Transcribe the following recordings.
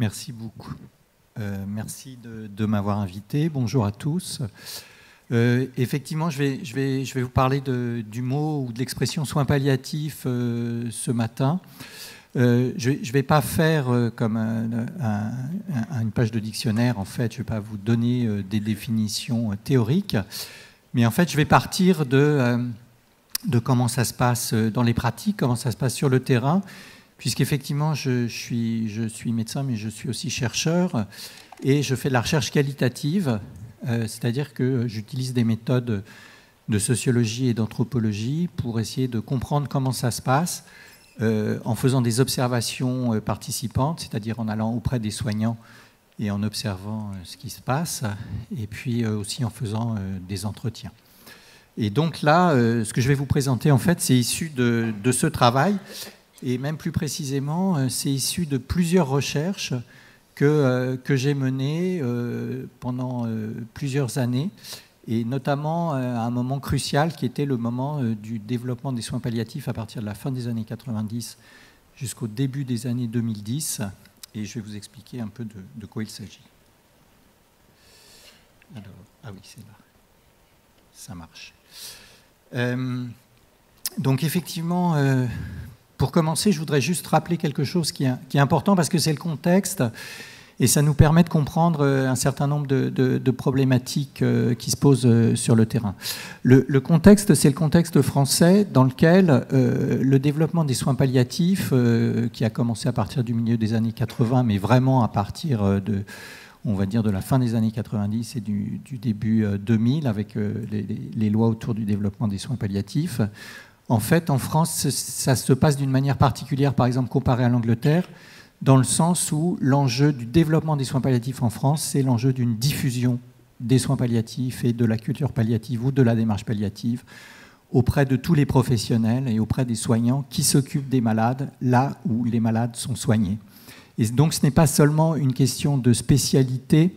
Merci beaucoup. Merci de m'avoir invité. Bonjour à tous. Effectivement, je vais vous parler du mot ou de l'expression soins palliatifs ce matin. Je ne vais pas faire comme une page de dictionnaire, en fait. Je ne vais pas vous donner des définitions théoriques, mais en fait, je vais partir de comment ça se passe dans les pratiques, comment ça se passe sur le terrain, puisqu'effectivement, je suis médecin, mais je suis aussi chercheur, et je fais de la recherche qualitative, c'est-à-dire que j'utilise des méthodes de sociologie et d'anthropologie pour essayer de comprendre comment ça se passe, en faisant des observations participantes, c'est-à-dire en allant auprès des soignants et en observant ce qui se passe, et puis aussi en faisant des entretiens. Et donc là, ce que je vais vous présenter, en fait, c'est issu de ce travail, et même plus précisément, c'est issu de plusieurs recherches que j'ai menées pendant plusieurs années, et notamment à un moment crucial qui était le moment du développement des soins palliatifs à partir de la fin des années 90 jusqu'au début des années 2010. Et je vais vous expliquer un peu de quoi il s'agit. Alors, ah oui, c'est là. Ça marche. Donc effectivement, pour commencer, je voudrais juste rappeler quelque chose qui est important parce que c'est le contexte. Et ça nous permet de comprendre un certain nombre de problématiques qui se posent sur le terrain. Le contexte, c'est le contexte français dans lequel le développement des soins palliatifs, qui a commencé à partir du milieu des années 80, mais vraiment à partir on va dire, de la fin des années 90 et du début 2000, avec les lois autour du développement des soins palliatifs. En fait, en France, ça se passe d'une manière particulière, par exemple, comparé à l'Angleterre, dans le sens où l'enjeu du développement des soins palliatifs en France, c'est l'enjeu d'une diffusion des soins palliatifs et de la culture palliative ou de la démarche palliative auprès de tous les professionnels et auprès des soignants qui s'occupent des malades là où les malades sont soignés. Et donc ce n'est pas seulement une question de spécialité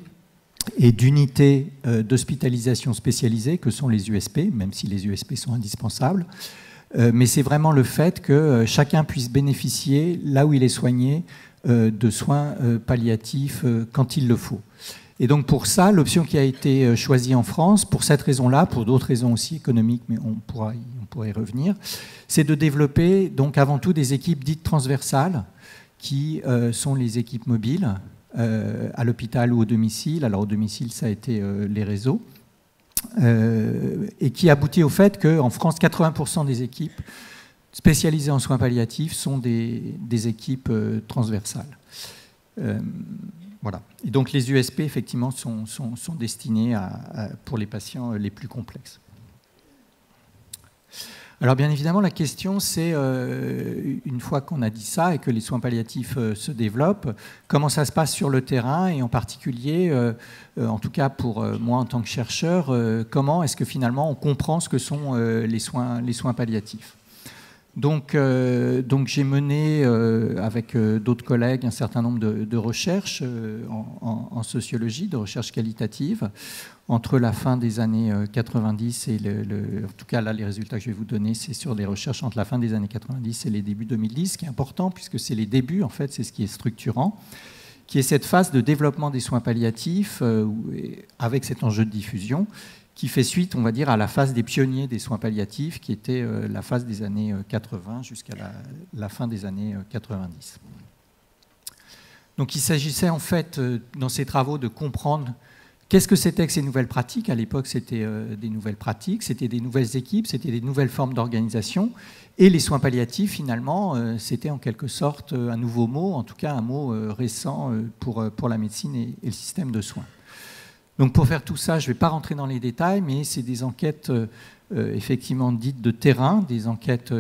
et d'unité d'hospitalisation spécialisée que sont les USP, même si les USP sont indispensables, mais c'est vraiment le fait que chacun puisse bénéficier, là où il est soigné, de soins palliatifs quand il le faut. Et donc pour ça, l'option qui a été choisie en France, pour cette raison-là, pour d'autres raisons aussi économiques, mais on pourra y revenir, c'est de développer donc avant tout des équipes dites transversales, qui sont les équipes mobiles à l'hôpital ou au domicile. Alors au domicile, ça a été les réseaux. Et qui aboutit au fait qu'en France, 80% des équipes spécialisées en soins palliatifs sont des équipes transversales. Voilà. Et donc les USP, effectivement, sont destinés pour les patients les plus complexes. Alors bien évidemment, la question c'est, une fois qu'on a dit ça et que les soins palliatifs se développent, comment ça se passe sur le terrain et en particulier, en tout cas pour moi en tant que chercheur, comment est-ce que finalement on comprend ce que sont les soins palliatifs. Donc j'ai mené avec d'autres collègues un certain nombre de recherches en sociologie, de recherches qualitatives, entre la fin des années 90 et en tout cas là les résultats que je vais vous donner, c'est sur des recherches entre la fin des années 90 et les débuts 2010, ce qui est important puisque c'est les débuts, en fait, c'est ce qui est structurant, qui est cette phase de développement des soins palliatifs avec cet enjeu de diffusion, qui fait suite, on va dire, à la phase des pionniers des soins palliatifs, qui était la phase des années 80 jusqu'à la fin des années 90. Donc il s'agissait en fait, dans ces travaux, de comprendre qu'est-ce que c'était que ces nouvelles pratiques. À l'époque, c'était des nouvelles pratiques, c'était des nouvelles équipes, c'était des nouvelles formes d'organisation. Et les soins palliatifs, finalement, c'était en quelque sorte un nouveau mot, en tout cas un mot récent pour la médecine et le système de soins. Donc pour faire tout ça, je ne vais pas rentrer dans les détails, mais c'est des enquêtes effectivement dites de terrain, des enquêtes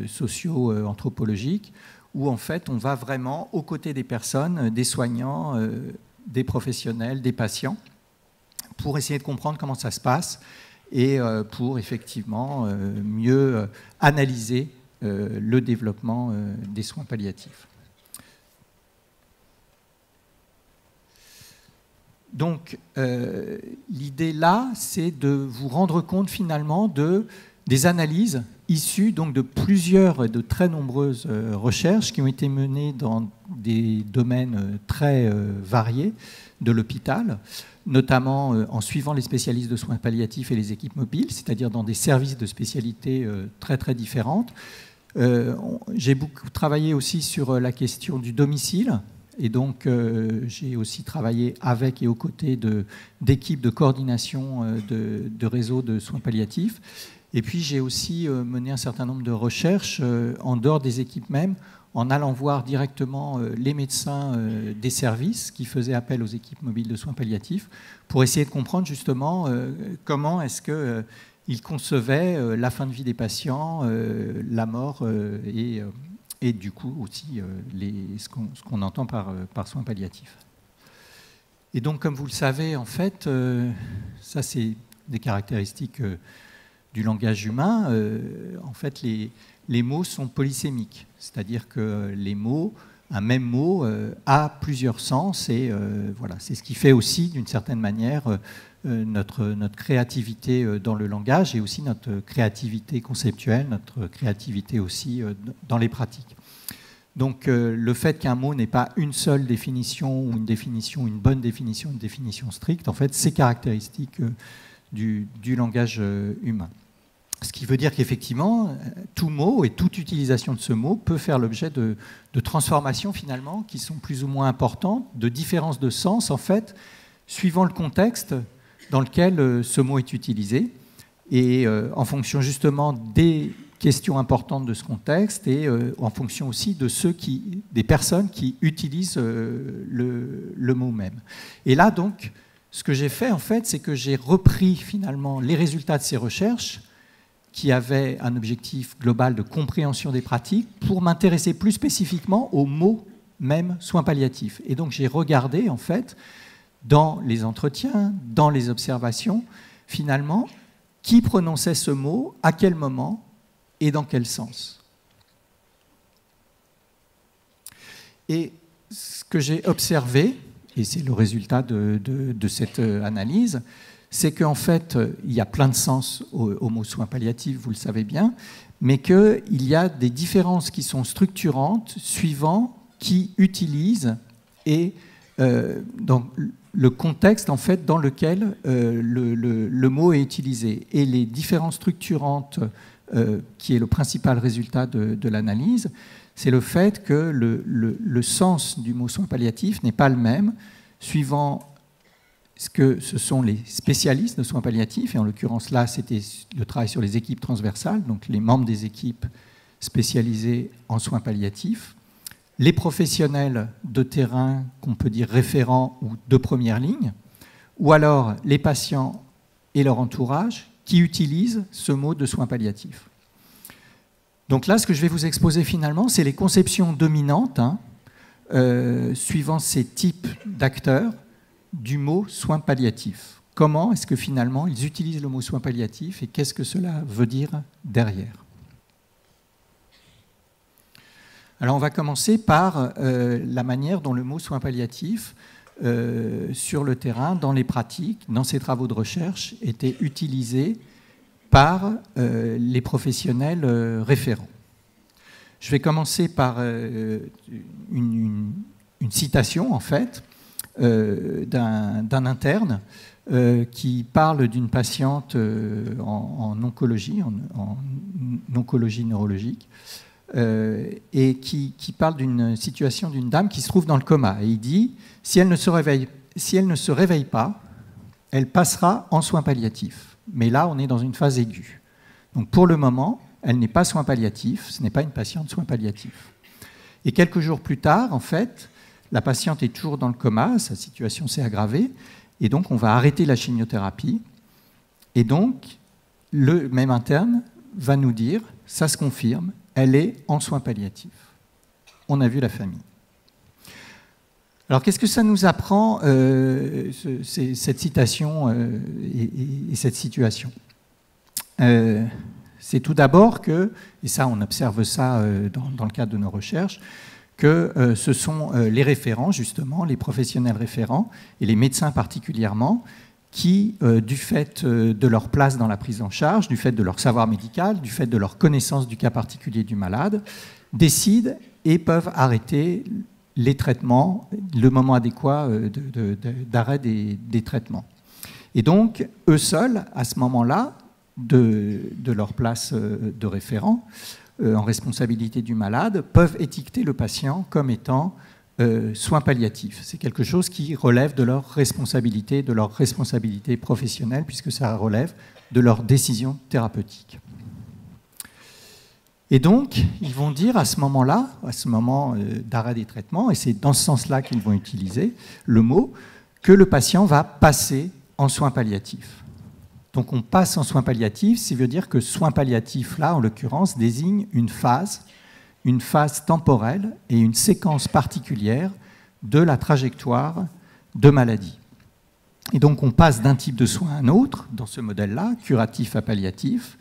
socio-anthropologiques, où en fait on va vraiment aux côtés des personnes, des soignants, des professionnels, des patients, pour essayer de comprendre comment ça se passe et pour effectivement mieux analyser le développement des soins palliatifs. Donc, l'idée là, c'est de vous rendre compte finalement des analyses issu donc de plusieurs et de très nombreuses recherches qui ont été menées dans des domaines très variés de l'hôpital, notamment en suivant les spécialistes de soins palliatifs et les équipes mobiles, c'est-à-dire dans des services de spécialité très très différentes. J'ai beaucoup travaillé aussi sur la question du domicile, et donc j'ai aussi travaillé avec et aux côtés d'équipes de coordination de réseaux de soins palliatifs. Et puis j'ai aussi mené un certain nombre de recherches en dehors des équipes même, en allant voir directement les médecins des services qui faisaient appel aux équipes mobiles de soins palliatifs pour essayer de comprendre justement comment est-ce qu'ils concevaient la fin de vie des patients, la mort et du coup aussi ce qu'on entend par soins palliatifs. Et donc comme vous le savez, en fait, ça c'est des caractéristiques du langage humain. En fait, les mots sont polysémiques, c'est-à-dire que un même mot a plusieurs sens, et voilà, c'est ce qui fait aussi, d'une certaine manière, notre créativité dans le langage, et aussi notre créativité conceptuelle, notre créativité aussi dans les pratiques. Donc le fait qu'un mot n'ait pas une seule définition, ou une bonne définition, une définition stricte, en fait, c'est caractéristique du langage humain. Ce qui veut dire qu'effectivement, tout mot et toute utilisation de ce mot peut faire l'objet de transformations finalement qui sont plus ou moins importantes, de différences de sens en fait, suivant le contexte dans lequel ce mot est utilisé, et en fonction justement des questions importantes de ce contexte, et en fonction aussi de des personnes qui utilisent le mot même. Et là donc, ce que j'ai fait en fait, c'est que j'ai repris finalement les résultats de ces recherches qui avait un objectif global de compréhension des pratiques, pour m'intéresser plus spécifiquement au mot même soins palliatifs. Et donc j'ai regardé, en fait, dans les entretiens, dans les observations, finalement, qui prononçait ce mot, à quel moment et dans quel sens. Et ce que j'ai observé, et c'est le résultat de cette analyse, c'est qu'en fait, il y a plein de sens au mot soins palliatifs, vous le savez bien, mais qu'il y a des différences qui sont structurantes suivant qui utilise et dans le contexte en fait, dans lequel le mot est utilisé. Et les différences structurantes, qui est le principal résultat de l'analyse, c'est le fait que le sens du mot soins palliatifs n'est pas le même suivant que ce sont les spécialistes de soins palliatifs, et en l'occurrence là c'était le travail sur les équipes transversales, donc les membres des équipes spécialisées en soins palliatifs, les professionnels de terrain qu'on peut dire référents ou de première ligne, ou alors les patients et leur entourage qui utilisent ce mot de soins palliatifs. Donc là, ce que je vais vous exposer finalement, c'est les conceptions dominantes, suivant ces types d'acteurs, du mot soins palliatifs. Comment est-ce que finalement ils utilisent le mot soins palliatifs et qu'est-ce que cela veut dire derrière? Alors on va commencer par la manière dont le mot soins palliatifs sur le terrain, dans les pratiques, dans ces travaux de recherche, était utilisé par les professionnels référents. Je vais commencer par une citation en fait d'un interne qui parle d'une patiente en oncologie, en oncologie neurologique, et qui parle d'une situation d'une dame qui se trouve dans le coma. Et il dit, si elle ne se réveille pas, elle passera en soins palliatifs. Mais là, on est dans une phase aiguë. Donc pour le moment, elle n'est pas soins palliatifs, ce n'est pas une patiente soins palliatifs. Et quelques jours plus tard, en fait, la patiente est toujours dans le coma, sa situation s'est aggravée, et donc on va arrêter la chimiothérapie. Et donc, le même interne va nous dire, ça se confirme, elle est en soins palliatifs. On a vu la famille. Alors qu'est-ce que ça nous apprend, cette citation et cette situation? C'est tout d'abord que, et ça on observe ça dans le cadre de nos recherches, que ce sont les référents, justement, les professionnels référents, et les médecins particulièrement, qui, du fait de leur place dans la prise en charge, du fait de leur savoir médical, du fait de leur connaissance du cas particulier du malade, décident et peuvent arrêter les traitements, le moment adéquat d'arrêt des traitements. Et donc, eux seuls, à ce moment-là, de leur place de référent, en responsabilité du malade, peuvent étiqueter le patient comme étant soins palliatifs. C'est quelque chose qui relève de leur responsabilité professionnelle, puisque ça relève de leur décision thérapeutique. Et donc, ils vont dire à ce moment-là, à ce moment d'arrêt des traitements, et c'est dans ce sens-là qu'ils vont utiliser le mot, que le patient va passer en soins palliatifs. Donc on passe en soins palliatifs, ça veut dire que soins palliatifs, là, en l'occurrence, désigne une phase temporelle et une séquence particulière de la trajectoire de maladie. Et donc on passe d'un type de soin à un autre, dans ce modèle-là, curatif à palliatif,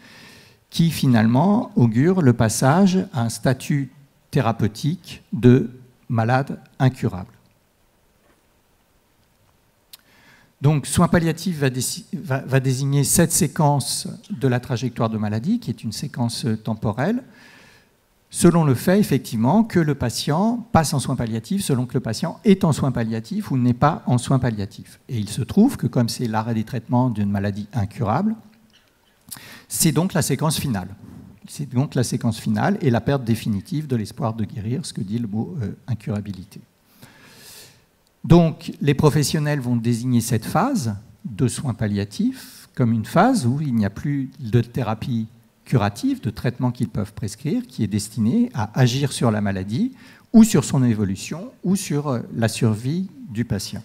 qui finalement augure le passage à un statut thérapeutique de malade incurable. Donc, soins palliatifs va désigner cette séquence de la trajectoire de maladie, qui est une séquence temporelle, selon le fait, effectivement, que le patient passe en soins palliatifs, selon que le patient est en soins palliatifs ou n'est pas en soins palliatifs. Et il se trouve que, comme c'est l'arrêt des traitements d'une maladie incurable, c'est donc la séquence finale. C'est donc la séquence finale et la perte définitive de l'espoir de guérir, ce que dit le mot incurabilité. Donc, les professionnels vont désigner cette phase de soins palliatifs comme une phase où il n'y a plus de thérapie curative, de traitement qu'ils peuvent prescrire, qui est destinée à agir sur la maladie ou sur son évolution ou sur la survie du patient.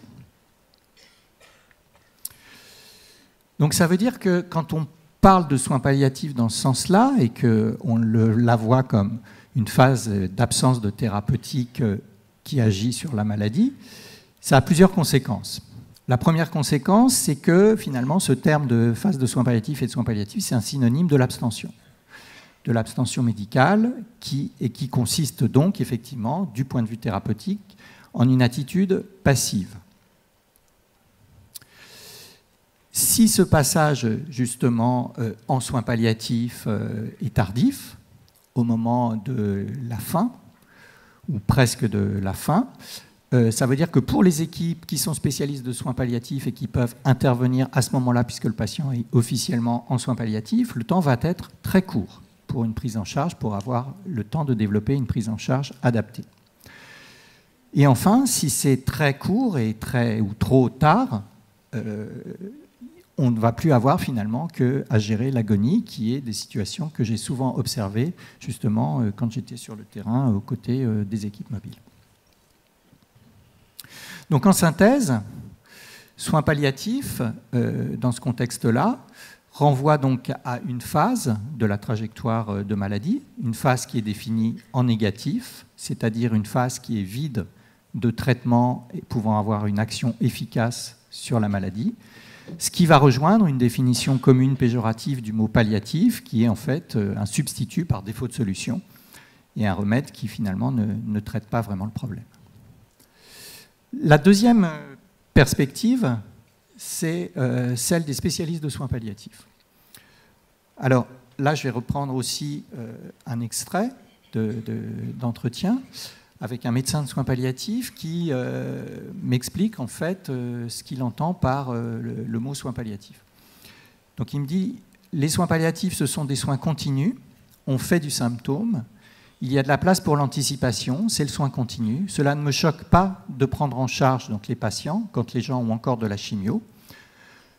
Donc, ça veut dire que quand on parle de soins palliatifs dans ce sens-là et qu'on la voit comme une phase d'absence de thérapeutique qui agit sur la maladie, ça a plusieurs conséquences. La première conséquence, c'est que finalement, ce terme de phase de soins palliatifs et de soins palliatifs, c'est un synonyme de l'abstention médicale, qui consiste donc effectivement, du point de vue thérapeutique, en une attitude passive. Si ce passage, justement, en soins palliatifs est tardif, au moment de la fin, ou presque de la fin, ça veut dire que pour les équipes qui sont spécialistes de soins palliatifs et qui peuvent intervenir à ce moment-là, puisque le patient est officiellement en soins palliatifs, le temps va être très court pour une prise en charge, pour avoir le temps de développer une prise en charge adaptée. Et enfin, si c'est très court ou trop tard, on ne va plus avoir finalement qu'à gérer l'agonie, qui est des situations que j'ai souvent observées, justement, quand j'étais sur le terrain aux côtés des équipes mobiles. Donc en synthèse, soins palliatifs, dans ce contexte-là, renvoie donc à une phase de la trajectoire de maladie, une phase qui est définie en négatif, c'est-à-dire une phase qui est vide de traitement et pouvant avoir une action efficace sur la maladie, ce qui va rejoindre une définition commune péjorative du mot palliatif, qui est en fait un substitut par défaut de solution et un remède qui finalement ne traite pas vraiment le problème. La deuxième perspective, c'est celle des spécialistes de soins palliatifs. Alors là, je vais reprendre aussi un extrait d'entretien avec un médecin de soins palliatifs qui m'explique en fait ce qu'il entend par le mot soins palliatifs. Donc il me dit, les soins palliatifs, ce sont des soins continus, on fait du symptôme, il y a de la place pour l'anticipation, c'est le soin continu. Cela ne me choque pas de prendre en charge donc, les patients quand les gens ont encore de la chimio.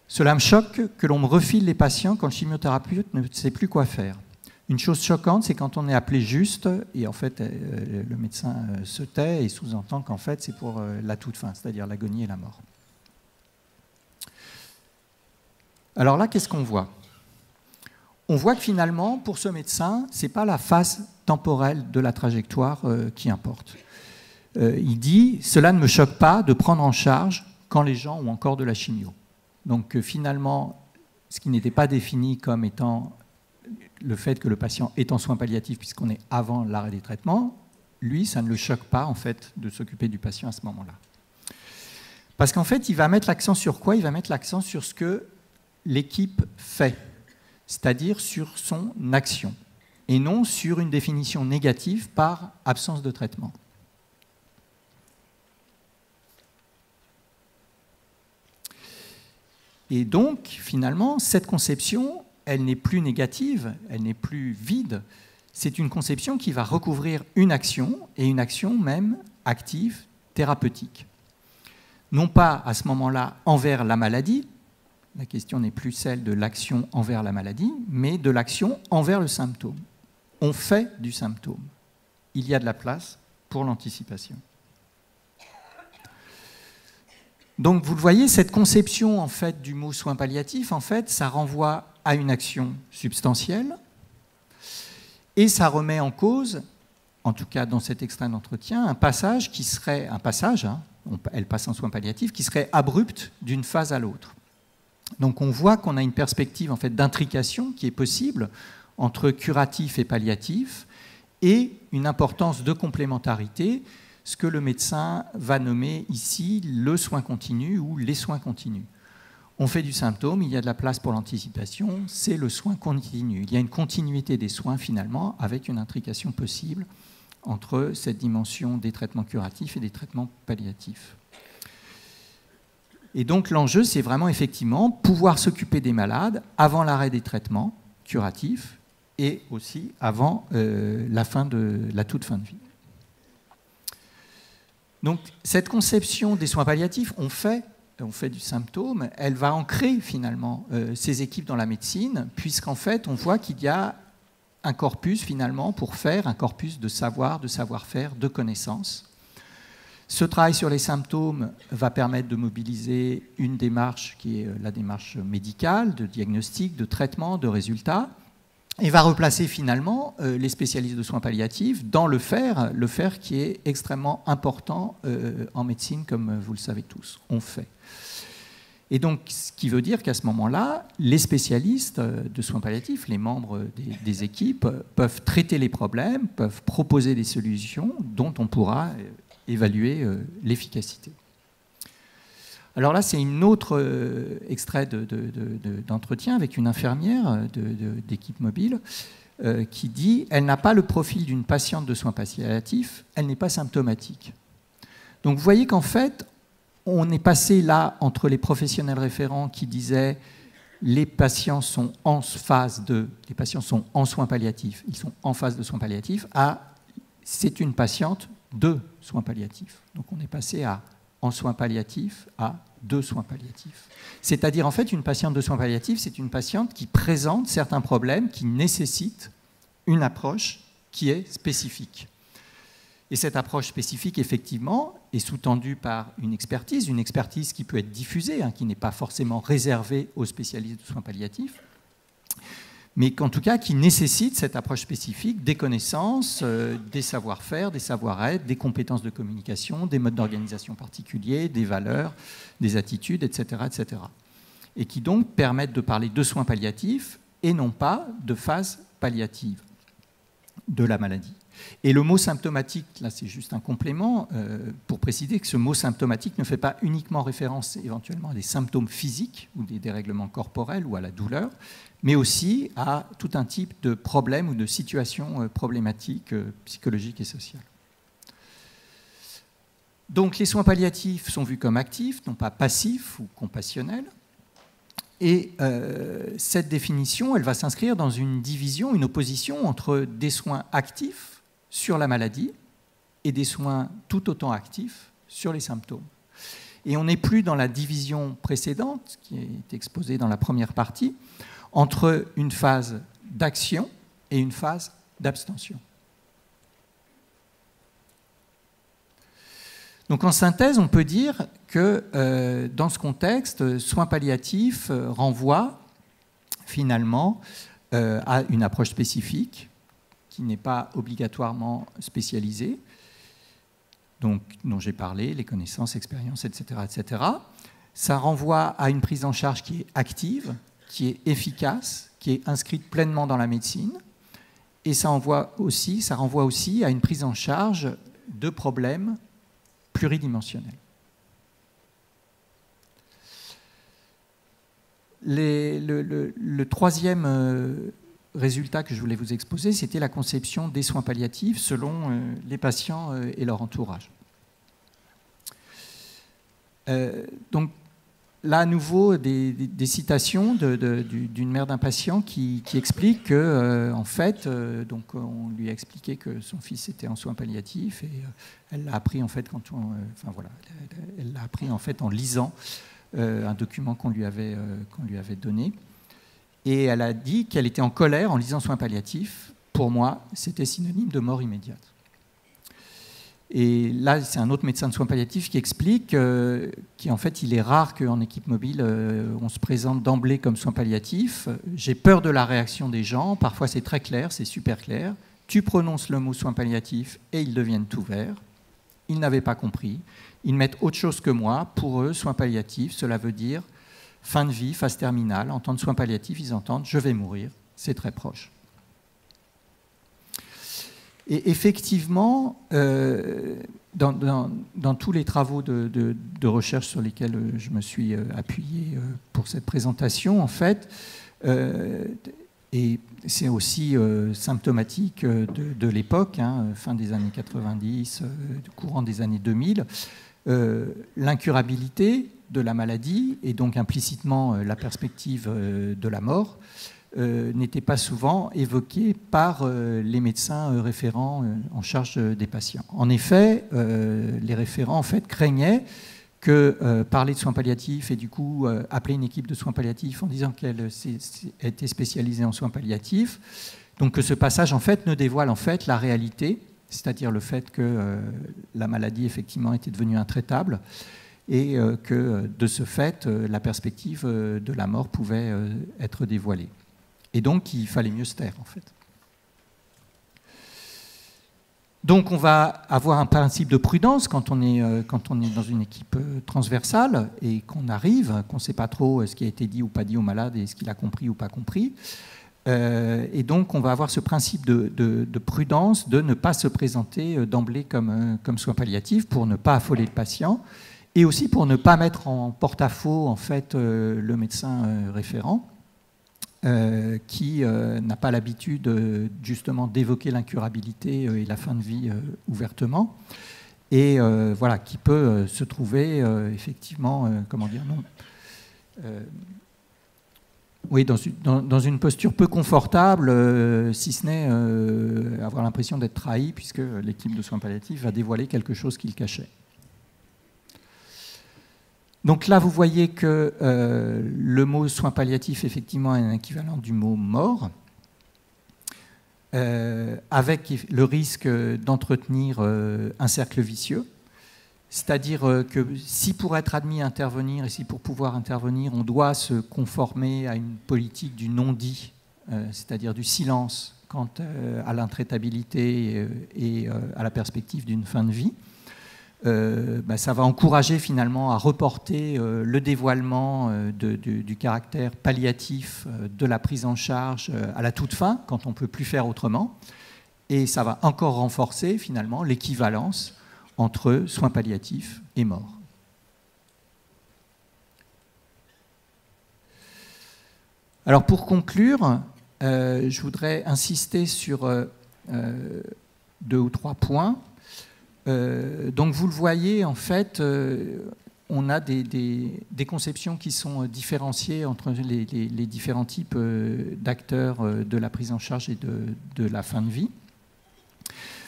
Cela me choque que l'on me refile les patients quand le chimiothérapeute ne sait plus quoi faire. Une chose choquante, c'est quand on est appelé juste, et en fait, le médecin se tait et sous-entend qu'en fait, c'est pour la toute fin, c'est-à-dire l'agonie et la mort. Alors là, qu'est-ce qu'on voit ? On voit que finalement, pour ce médecin, ce n'est pas la phase temporelle de la trajectoire qui importe. Il dit « Cela ne me choque pas de prendre en charge quand les gens ont encore de la chimio ». Donc finalement, ce qui n'était pas défini comme étant le fait que le patient est en soins palliatifs puisqu'on est avant l'arrêt des traitements, lui, ça ne le choque pas en fait de s'occuper du patient à ce moment-là. Parce qu'en fait, il va mettre l'accent sur quoi? Il va mettre l'accent sur ce que l'équipe fait, c'est-à-dire sur son action, et non sur une définition négative par absence de traitement. Et donc, finalement, cette conception, elle n'est plus négative, elle n'est plus vide. C'est une conception qui va recouvrir une action, et une action même active, thérapeutique. Non pas à ce moment-là envers la maladie, la question n'est plus celle de l'action envers la maladie, mais de l'action envers le symptôme. On fait du symptôme. Il y a de la place pour l'anticipation. Donc vous le voyez, cette conception en fait, du mot soin palliatif, en fait, ça renvoie à une action substantielle et ça remet en cause, en tout cas dans cet extrait d'entretien, un passage qui serait, elle passe en soins palliatifs, qui serait abrupt d'une phase à l'autre. Donc on voit qu'on a une perspective en fait, d'intrication qui est possible entre curatif et palliatif et une importance de complémentarité, ce que le médecin va nommer ici le soin continu ou les soins continus. On fait du symptôme, il y a de la place pour l'anticipation, c'est le soin continu. Il y a une continuité des soins finalement avec une intrication possible entre cette dimension des traitements curatifs et des traitements palliatifs. Et donc l'enjeu, c'est vraiment effectivement pouvoir s'occuper des malades avant l'arrêt des traitements curatifs et aussi avant la toute fin de vie. Donc cette conception des soins palliatifs, on fait du symptôme, elle va ancrer finalement ces équipes dans la médecine, puisqu'en fait on voit qu'il y a un corpus finalement pour faire un corpus de savoir, de savoir-faire, de connaissances. Ce travail sur les symptômes va permettre de mobiliser une démarche qui est la démarche médicale, de diagnostic, de traitement, de résultats, et va replacer finalement les spécialistes de soins palliatifs dans le faire qui est extrêmement important en médecine, comme vous le savez tous, on fait. Et donc, ce qui veut dire qu'à ce moment-là, les spécialistes de soins palliatifs, les membres des équipes, peuvent traiter les problèmes, peuvent proposer des solutions dont on pourra évaluer l'efficacité. Alors là, c'est un autre extrait d'entretien avec une infirmière d'équipe mobile qui dit « Elle n'a pas le profil d'une patiente de soins palliatifs, elle n'est pas symptomatique ». Donc vous voyez qu'en fait, on est passé là entre les professionnels référents qui disaient « Les patients sont en soins palliatifs, ils sont en phase de soins palliatifs » à « C'est une patiente de soins palliatifs ». Donc on est passé à en soins palliatifs à de soins palliatifs. C'est-à-dire, en fait, une patiente de soins palliatifs, c'est une patiente qui présente certains problèmes qui nécessitent une approche qui est spécifique. Et cette approche spécifique, effectivement, est sous-tendue par une expertise qui peut être diffusée, qui n'est pas forcément réservée aux spécialistes de soins palliatifs, mais qu'en tout cas qui nécessite cette approche spécifique, des connaissances, des savoir-faire, des savoir-être, des compétences de communication, des modes d'organisation particuliers, des valeurs, des attitudes, etc., etc. Et qui donc permettent de parler de soins palliatifs et non pas de phase palliative de la maladie. Et le mot symptomatique, là c'est juste un complément pour préciser que ce mot symptomatique ne fait pas uniquement référence éventuellement à des symptômes physiques ou des dérèglements corporels ou à la douleur, mais aussi à tout un type de problèmes ou de situations problématiques psychologiques et sociales. Donc les soins palliatifs sont vus comme actifs, non pas passifs ou compassionnels. Et cette définition, elle va s'inscrire dans une division, une opposition entre des soins actifs sur la maladie et des soins tout autant actifs sur les symptômes. Et on n'est plus dans la division précédente, qui est exposée dans la première partie, entre une phase d'action et une phase d'abstention. Donc en synthèse, on peut dire que dans ce contexte, soins palliatifs renvoie finalement à une approche spécifique qui n'est pas obligatoirement spécialisée, donc dont j'ai parlé, les connaissances, expériences, etc., etc. Ça renvoie à une prise en charge qui est active, qui est efficace, qui est inscrite pleinement dans la médecine, et ça renvoie aussi à une prise en charge de problèmes pluridimensionnels. Le troisième résultat que je voulais vous exposer, c'était la conception des soins palliatifs selon les patients et leur entourage. Donc là, à nouveau, des citations d'une mère d'un patient qui explique que, en fait, donc on lui a expliqué que son fils était en soins palliatifs et elle l'a appris en fait elle l'a appris en fait en lisant un document qu'on lui avait donné. Et elle a dit qu'elle était en colère en lisant soins palliatifs. Pour moi, c'était synonyme de mort immédiate. Et là, c'est un autre médecin de soins palliatifs qui explique qu'en fait, il est rare qu'en équipe mobile, on se présente d'emblée comme soins palliatifs. J'ai peur de la réaction des gens. Parfois, c'est très clair, c'est super clair. Tu prononces le mot soins palliatifs et ils deviennent tout verts. Ils n'avaient pas compris. Ils mettent autre chose que moi. Pour eux, soins palliatifs, cela veut dire fin de vie, phase terminale. Entendent soins palliatifs, ils entendent je vais mourir. C'est très proche. Et effectivement, dans tous les travaux de recherche sur lesquels je me suis appuyé pour cette présentation, en fait, et c'est aussi symptomatique de l'époque, hein, fin des années 90, courant des années 2000, l'incurabilité de la maladie et donc implicitement la perspective de la mort n'était pas souvent évoquée par les médecins référents en charge des patients. En effet, les référents en fait, craignaient que parler de soins palliatifs et du coup appeler une équipe de soins palliatifs en disant qu'elle était spécialisée en soins palliatifs, donc que ce passage en fait, ne dévoile en fait la réalité, c'est-à-dire le fait que la maladie effectivement était devenue intraitable et que de ce fait, la perspective de la mort pouvait être dévoilée. Et donc, il fallait mieux se taire, en fait. Donc, on va avoir un principe de prudence quand on est dans une équipe transversale et qu'on arrive, qu'on ne sait pas trop ce qui a été dit ou pas dit au malade et ce qu'il a compris ou pas compris. Et donc, on va avoir ce principe de prudence, de ne pas se présenter d'emblée comme soin palliatif pour ne pas affoler le patient et aussi pour ne pas mettre en porte-à-faux, en fait, le médecin référent. Qui n'a pas l'habitude justement d'évoquer l'incurabilité et la fin de vie ouvertement, et voilà, qui peut se trouver effectivement, comment dire, non, oui, dans une posture peu confortable, si ce n'est avoir l'impression d'être trahi, puisque l'équipe de soins palliatifs va dévoiler quelque chose qu'il cachait. Donc là, vous voyez que le mot soins palliatifs, effectivement, est un équivalent du mot mort, avec le risque d'entretenir un cercle vicieux. C'est-à-dire que si pour être admis à intervenir et si pour pouvoir intervenir, on doit se conformer à une politique du non-dit, c'est-à-dire du silence quant à l'intraitabilité et à la perspective d'une fin de vie, ça va encourager finalement à reporter le dévoilement du caractère palliatif de la prise en charge à la toute fin, quand on ne peut plus faire autrement. Et ça va encore renforcer finalement l'équivalence entre soins palliatifs et mort. Alors pour conclure, je voudrais insister sur 2 ou 3 points. Donc vous le voyez, en fait, on a des conceptions qui sont différenciées entre les différents types d'acteurs de la prise en charge et de la fin de vie,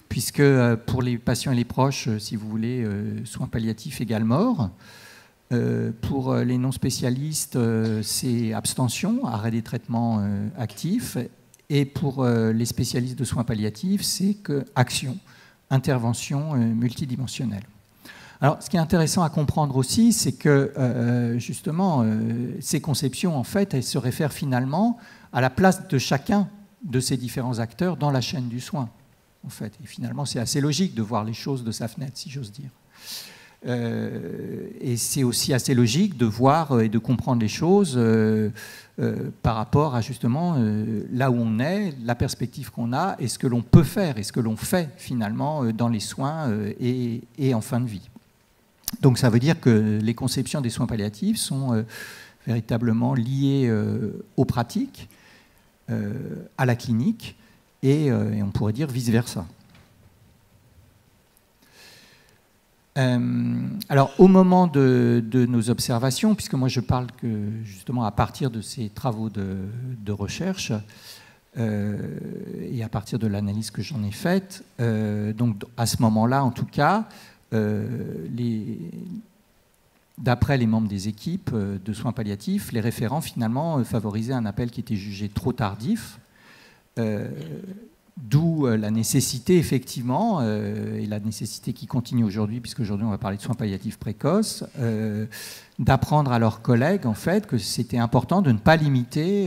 puisque pour les patients et les proches, si vous voulez, soins palliatifs égale mort. Pour les non-spécialistes, c'est abstention, arrêt des traitements actifs, et pour les spécialistes de soins palliatifs, c'est action, intervention multidimensionnelle. Alors, ce qui est intéressant à comprendre aussi, c'est que justement, ces conceptions, en fait, elles se réfèrent finalement à la place de chacun de ces différents acteurs dans la chaîne du soin. En fait, et finalement, c'est assez logique de voir les choses de sa fenêtre, si j'ose dire. Et c'est aussi assez logique de voir et de comprendre les choses par rapport à justement là où on est, la perspective qu'on a et ce que l'on peut faire et ce que l'on fait finalement dans les soins et en fin de vie. Donc ça veut dire que les conceptions des soins palliatifs sont véritablement liées aux pratiques, à la clinique, et on pourrait dire vice-versa. Alors, au moment de nos observations, puisque moi je parle que justement à partir de ces travaux de recherche et à partir de l'analyse que j'en ai faite, donc à ce moment-là, en tout cas, d'après les membres des équipes de soins palliatifs, les référents finalement favorisaient un appel qui était jugé trop tardif. D'où la nécessité, effectivement, et la nécessité qui continue aujourd'hui, puisqu'aujourd'hui on va parler de soins palliatifs précoces, d'apprendre à leurs collègues, en fait, que c'était important de ne pas limiter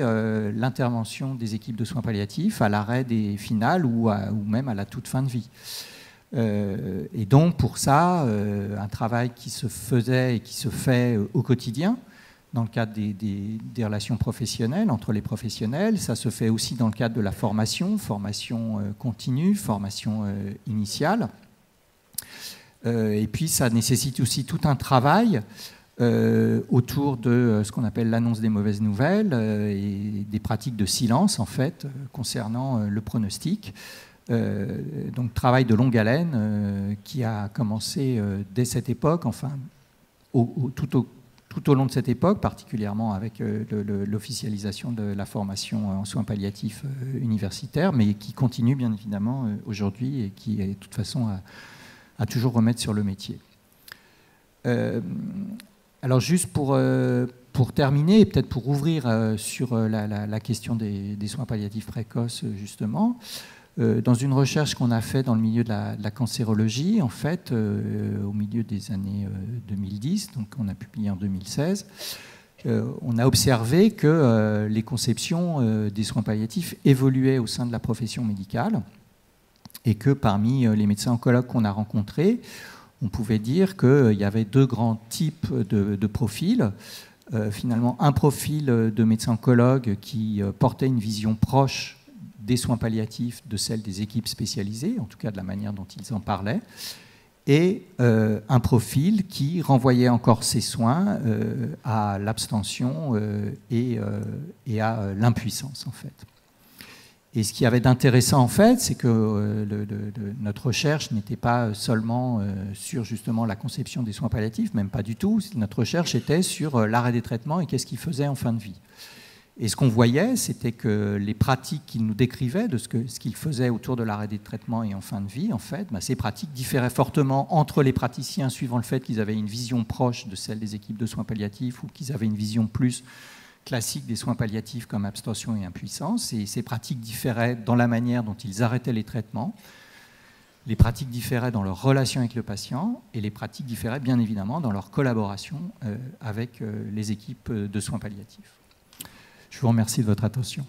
l'intervention des équipes de soins palliatifs à l'arrêt des finales ou même à la toute fin de vie. Et donc, pour ça, un travail qui se faisait et qui se fait au quotidien, dans le cadre des relations professionnelles, entre les professionnels. Ça se fait aussi dans le cadre de la formation continue, formation initiale. Et puis, ça nécessite aussi tout un travail autour de ce qu'on appelle l'annonce des mauvaises nouvelles et des pratiques de silence, en fait, concernant le pronostic. Donc, travail de longue haleine qui a commencé dès cette époque, enfin, tout au long de cette époque, particulièrement avec l'officialisation de la formation en soins palliatifs universitaires, mais qui continue bien évidemment aujourd'hui et qui, de toute façon, à toujours remettre sur le métier. Alors juste pour terminer, et peut-être pour ouvrir sur la question des soins palliatifs précoces, justement, dans une recherche qu'on a faite dans le milieu de la cancérologie, en fait, au milieu des années 2010, donc on a publié en 2016, on a observé que les conceptions des soins palliatifs évoluaient au sein de la profession médicale et que parmi les médecins oncologues qu'on a rencontrés, on pouvait dire qu'il y avait deux grands types de profils. Finalement, un profil de médecin oncologue qui portait une vision proche des soins palliatifs de celle des équipes spécialisées, en tout cas de la manière dont ils en parlaient, et un profil qui renvoyait encore ces soins à l'abstention et à l'impuissance, en fait. Et ce qu'il y avait d'intéressant, en fait, c'est que notre recherche n'était pas seulement sur justement la conception des soins palliatifs, même pas du tout. Notre recherche était sur l'arrêt des traitements et qu'est-ce qu'ils faisaient en fin de vie. Et ce qu'on voyait, c'était que les pratiques qu'il nous décrivait de ce qu'il faisait autour de l'arrêt des traitements et en fin de vie, en fait, ces pratiques différaient fortement entre les praticiens suivant le fait qu'ils avaient une vision proche de celle des équipes de soins palliatifs ou qu'ils avaient une vision plus classique des soins palliatifs comme abstention et impuissance. Et ces pratiques différaient dans la manière dont ils arrêtaient les traitements. Les pratiques différaient dans leur relation avec le patient et les pratiques différaient bien évidemment dans leur collaboration avec les équipes de soins palliatifs. Je vous remercie de votre attention.